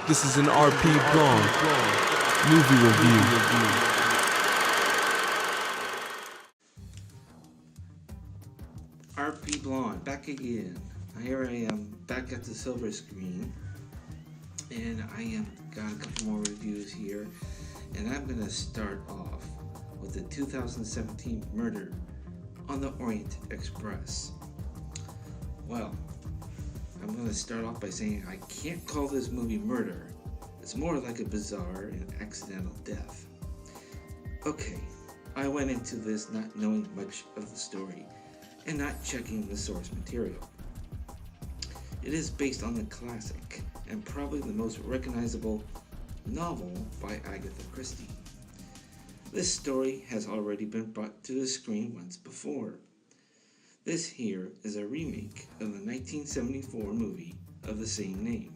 This is an RP Blonde movie review. RP Blonde, back again. Here I am, back at the silver screen, and I am got a couple more reviews here, and I'm gonna start off with the 2017 murder on the Orient Express. Well, I'm gonna start off by saying I can't call this movie murder. It's more like a bizarre and accidental death. Okay, I went into this not knowing much of the story and not checking the source material. It is based on the classic and probably the most recognizable novel by Agatha Christie. This story has already been brought to the screen once before. This here is a remake of the 1974 movie of the same name.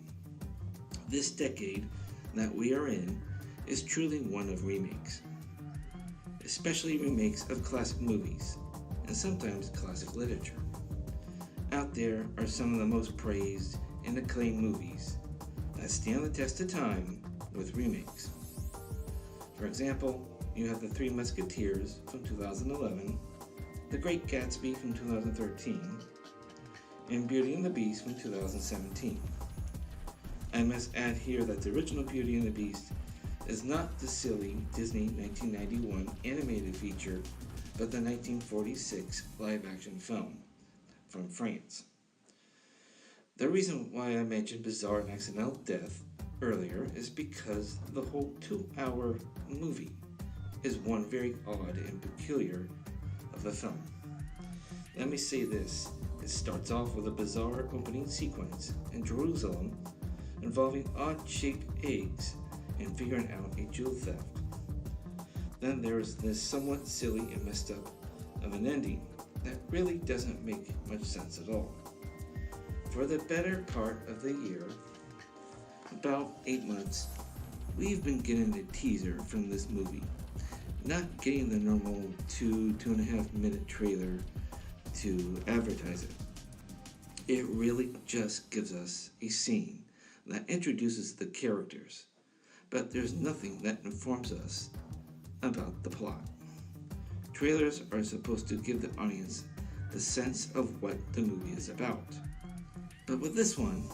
This decade that we are in is truly one of remakes, especially remakes of classic movies and sometimes classic literature. Out there are some of the most praised and acclaimed movies that stand the test of time with remakes. For example, you have The Three Musketeers from 2011, The Great Gatsby from 2013, and Beauty and the Beast from 2017. I must add here that the original Beauty and the Beast is not the silly Disney 1991 animated feature, but the 1946 live-action film from France. The reason why I mentioned bizarre and accidental death earlier is because the whole 2-hour movie is one very odd and peculiar of a film. Let me say this, it starts off with a bizarre opening sequence in Jerusalem involving odd-shaped eggs and figuring out a jewel theft. Then there's this somewhat silly and messed up of an ending that really doesn't make much sense at all. For the better part of the year, about 8 months, we've been getting a teaser from this movie, not getting the normal 2.5 minute trailer to advertise it. It really just gives us a scene that introduces the characters, but there's nothing that informs us about the plot. Trailers are supposed to give the audience the sense of what the movie is about. But with this one,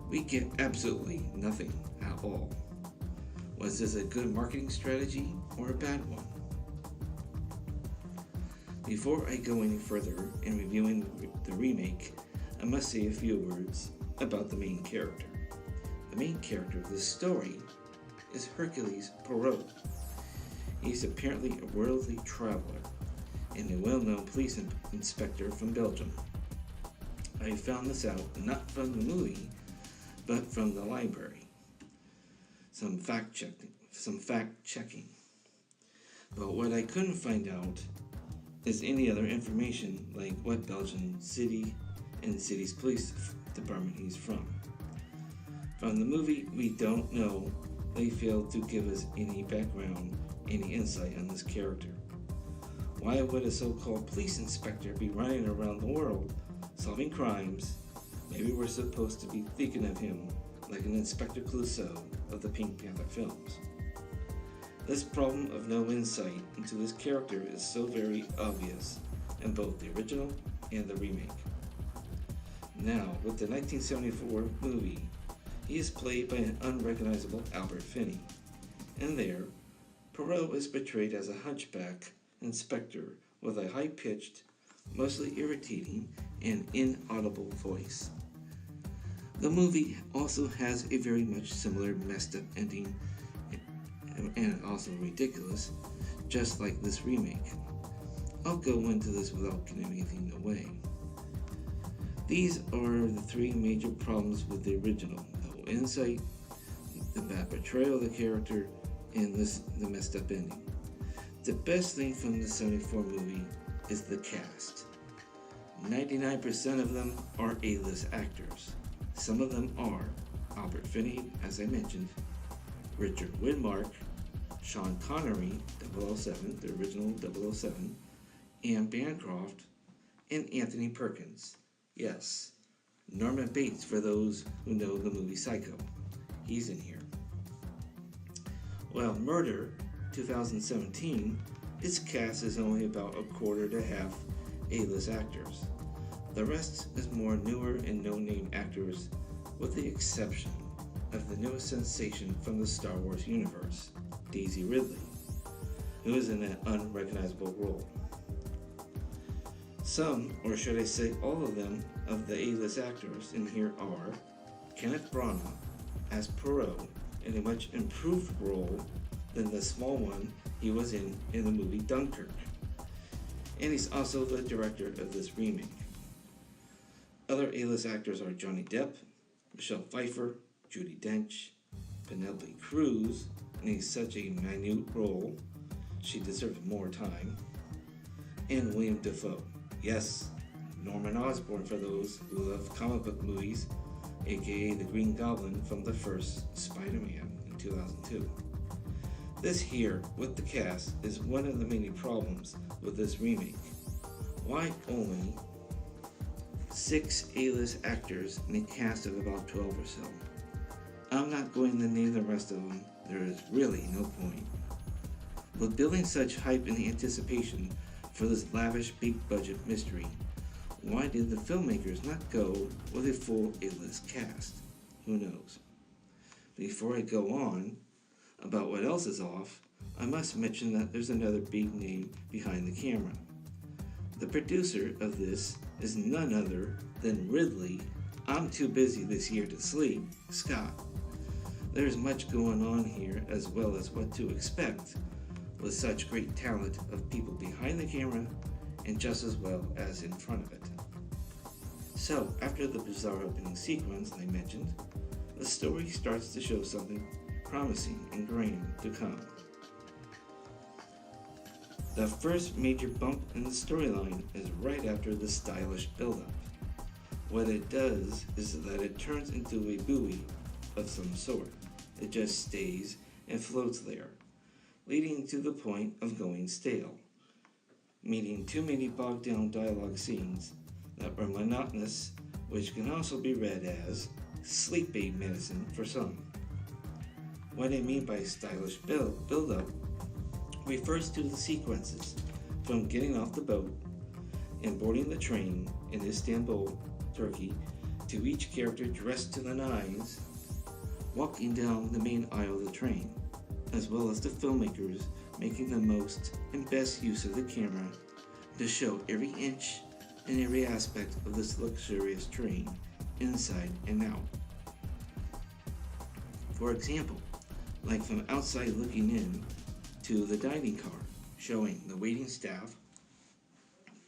we get absolutely nothing at all. Was this a good marketing strategy or a bad one? Before I go any further in reviewing the remake, I must say a few words about the main character. The main character of this story is Hercule Poirot. He's apparently a worldly traveler and a well-known police inspector from Belgium. I found this out not from the movie, but from the library. Some fact checking. But what I couldn't find out is any other information like what Belgian city and city's police department he's from. From the movie, we don't know. They failed to give us any background, any insight on this character. Why would a so-called police inspector be running around the world solving crimes? Maybe we're supposed to be thinking of him like an Inspector Clouseau of the Pink Panther films. This problem of no insight into this character is so very obvious in both the original and the remake. Now, with the 1974 movie, he is played by an unrecognizable Albert Finney. And there, Poirot is portrayed as a hunchback inspector with a high-pitched, mostly irritating, and inaudible voice. The movie also has a very much similar messed up ending and also ridiculous, just like this remake. I'll go into this without giving anything away. These are the three major problems with the original: no insight, the bad portrayal of the character, and the messed up ending. The best thing from the 74 movie is the cast. 99% of them are A-list actors. Some of them are Albert Finney, as I mentioned, Richard Widmark, Sean Connery, 007, the original 007, Anne Bancroft, and Anthony Perkins. Yes, Norman Bates for those who know the movie Psycho. He's in here. Well, Murder 2017, its cast is only about a quarter to half A-list actors. The rest is more newer and no-name actors, with the exception of the newest sensation from the Star Wars universe, Daisy Ridley, who is in an unrecognizable role. Some, or should I say all of them, of the A-list actors in here are Kenneth Branagh as Poirot in a much improved role than the small one he was in the movie Dunkirk. And he's also the director of this remake. Other A-list actors are Johnny Depp, Michelle Pfeiffer, Judi Dench, Penelope Cruz, and he's such a minute role, she deserves more time, and William Dafoe. Yes, Norman Osborn for those who love comic book movies, aka the Green Goblin from the first Spider-Man in 2002. This here, with the cast, is one of the many problems with this remake. Why only 6 A-list actors in a cast of about 12 or so? I'm not going to name the rest of them, there is really no point. With building such hype in the anticipation for this lavish big-budget mystery, why did the filmmakers not go with a full A-list cast? Who knows? Before I go on about what else is off, I must mention that there's another big name behind the camera. The producer of this is none other than Ridley, I'm too busy this year to sleep, Scott. There's much going on here as well as what to expect with such great talent of people behind the camera and just as well as in front of it. So, after the bizarre opening sequence I mentioned, the story starts to show something promising and grand to come. The first major bump in the storyline is right after the stylish build-up. What it does is that it turns into a buoy of some sort. It just stays and floats there, leading to the point of going stale, meaning too many bogged down dialogue scenes that were monotonous, which can also be read as sleep aid medicine for some. What I mean by stylish build-up refers to the sequences from getting off the boat and boarding the train in Istanbul, Turkey, to each character dressed to the nines walking down the main aisle of the train, as well as the filmmakers making the most and best use of the camera to show every inch and every aspect of this luxurious train, inside and out. For example, like from outside looking in to the dining car, showing the waiting staff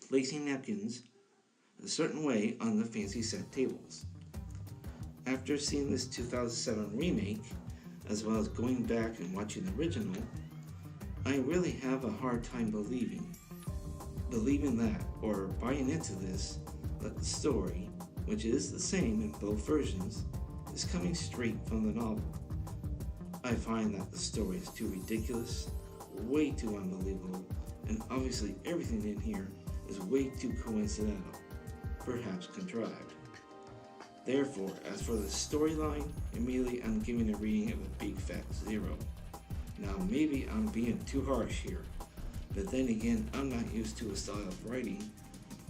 placing napkins a certain way on the fancy set tables. After seeing this 2007 remake, as well as going back and watching the original, I really have a hard time believing that, or buying into this, that the story, which is the same in both versions, is coming straight from the novel. I find that the story is too ridiculous, way too unbelievable, and obviously everything in here is way too coincidental, perhaps contrived. Therefore, as for the storyline, immediately I'm giving a reading of a big fat 0. Now maybe I'm being too harsh here, but then again I'm not used to a style of writing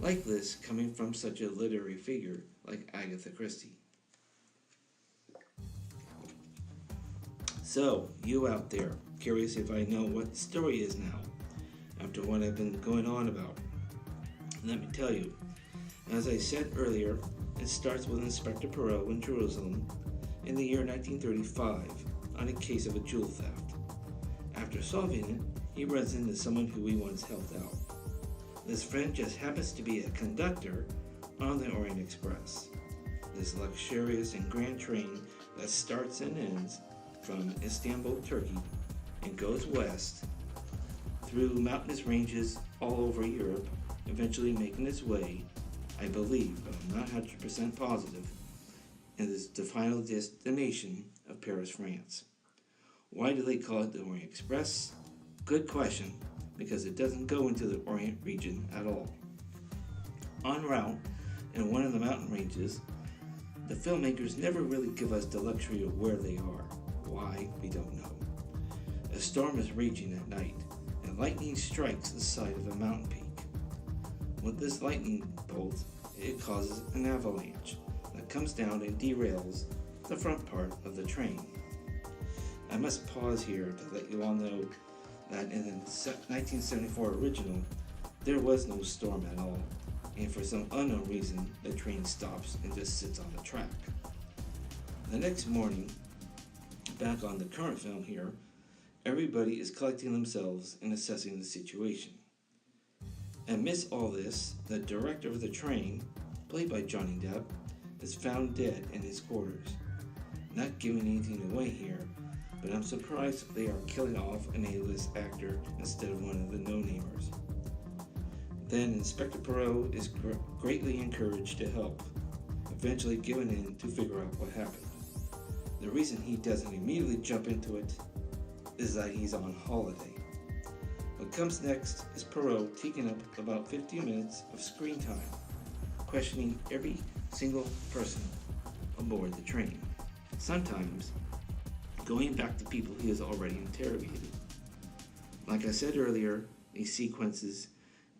like this coming from such a literary figure like Agatha Christie. So, you out there, curious if I know what the story is now, after what I've been going on about? Let me tell you, as I said earlier, it starts with Inspector Poirot in Jerusalem in the year 1935 on a case of a jewel theft. After solving it, he runs into someone who he once helped out. This friend just happens to be a conductor on the Orient Express, this luxurious and grand train that starts and ends from Istanbul, Turkey, and goes west through mountainous ranges all over Europe, eventually making its way, I believe, but I'm not 100% positive, and is the final destination of Paris, France. Why do they call it the Orient Express? Good question, because it doesn't go into the Orient region at all. En route, in one of the mountain ranges, The filmmakers never really give us the luxury of where they are. Why, we don't know. A storm is raging at night, and lightning strikes the side of a mountain peak. With this lightning bolt, it causes an avalanche that comes down and derails the front part of the train. I must pause here to let you all know that in the 1974 original, there was no storm at all, and for some unknown reason, the train stops and just sits on the track. The next morning, back on the current film here, everybody is collecting themselves and assessing the situation. Amidst all this, the director of the train, played by Johnny Depp, is found dead in his quarters. Not giving anything away here, but I'm surprised they are killing off an A-list actor instead of one of the no-namers. Then Inspector Poirot is greatly encouraged to help, eventually giving in to figure out what happened. The reason he doesn't immediately jump into it is that he's on holiday. What comes next is Poirot taking up about 15 minutes of screen time, questioning every single person aboard the train, sometimes going back to people he has already interrogated. Like I said earlier, these sequences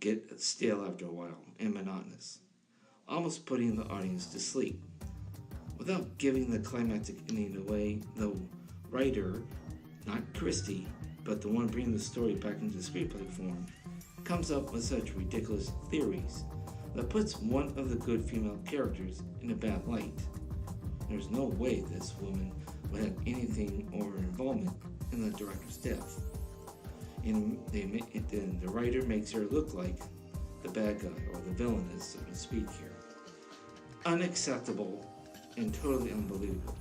get stale after a while and monotonous, almost putting the audience to sleep. Without giving the climactic ending away, the writer, not Christie, but the one bringing the story back into screenplay form, comes up with such ridiculous theories that puts one of the good female characters in a bad light. There's no way this woman would have anything or involvement in the director's death. And the writer makes her look like the bad guy or the villainess, so to speak here. Unacceptable and totally unbelievable.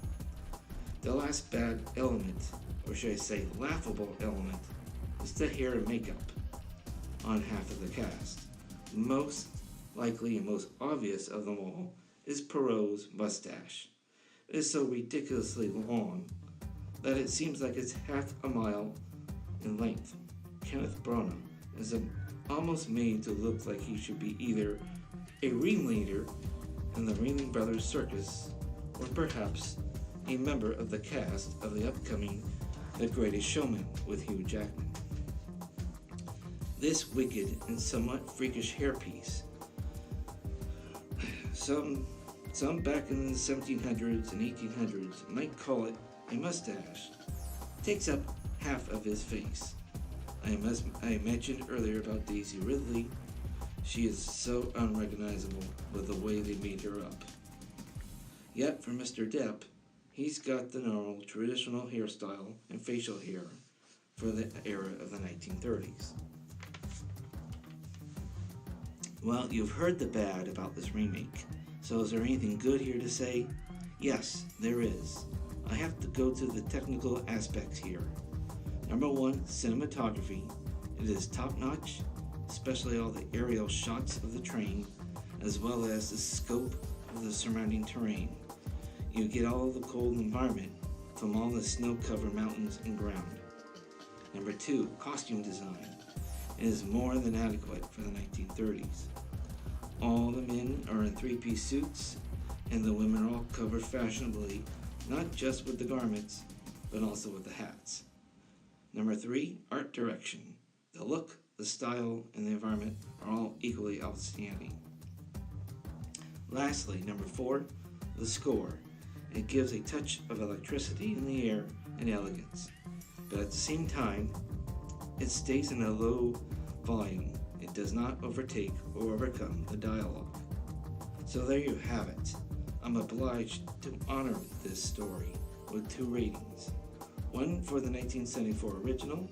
The last bad element, or should I say laughable element, is the hair and makeup on half of the cast. Most likely and most obvious of them all is Poirot's mustache. It is so ridiculously long that it seems like it's half a mile in length. Kenneth Branagh is almost made to look like he should be either a ringleader in the Ringling Brothers Circus or perhaps a member of the cast of the upcoming The Greatest Showman with Hugh Jackman. This wicked and somewhat freakish hairpiece, some back in the 1700s and 1800s might call it a mustache, takes up half of his face. I mentioned earlier about Daisy Ridley. She is so unrecognizable with the way they made her up. Yet for Mr. Depp, he's got the normal traditional hairstyle and facial hair for the era of the 1930s. Well, you've heard the bad about this remake, so is there anything good here to say? Yes, there is. I have to go to the technical aspects here. Number one, cinematography. It is top-notch, especially all the aerial shots of the train, as well as the scope of the surrounding terrain. You get all the cold environment from all the snow-covered mountains and ground. Number two, costume design. It is more than adequate for the 1930s. All the men are in three-piece suits, and the women are all covered fashionably, not just with the garments, but also with the hats. Number three, art direction. The look, the style, and the environment are all equally outstanding. Lastly, number four, the score. It gives a touch of electricity in the air and elegance, but at the same time, it stays in a low volume. It does not overtake or overcome the dialogue. So there you have it. I'm obliged to honor this story with 2 ratings. One for the 1974 original,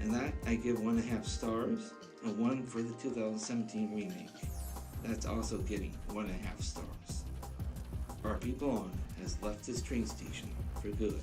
and that I give 1.5 stars, and one for the 2017 remake. That's also getting 1.5 stars. Our people on has left this train station for good.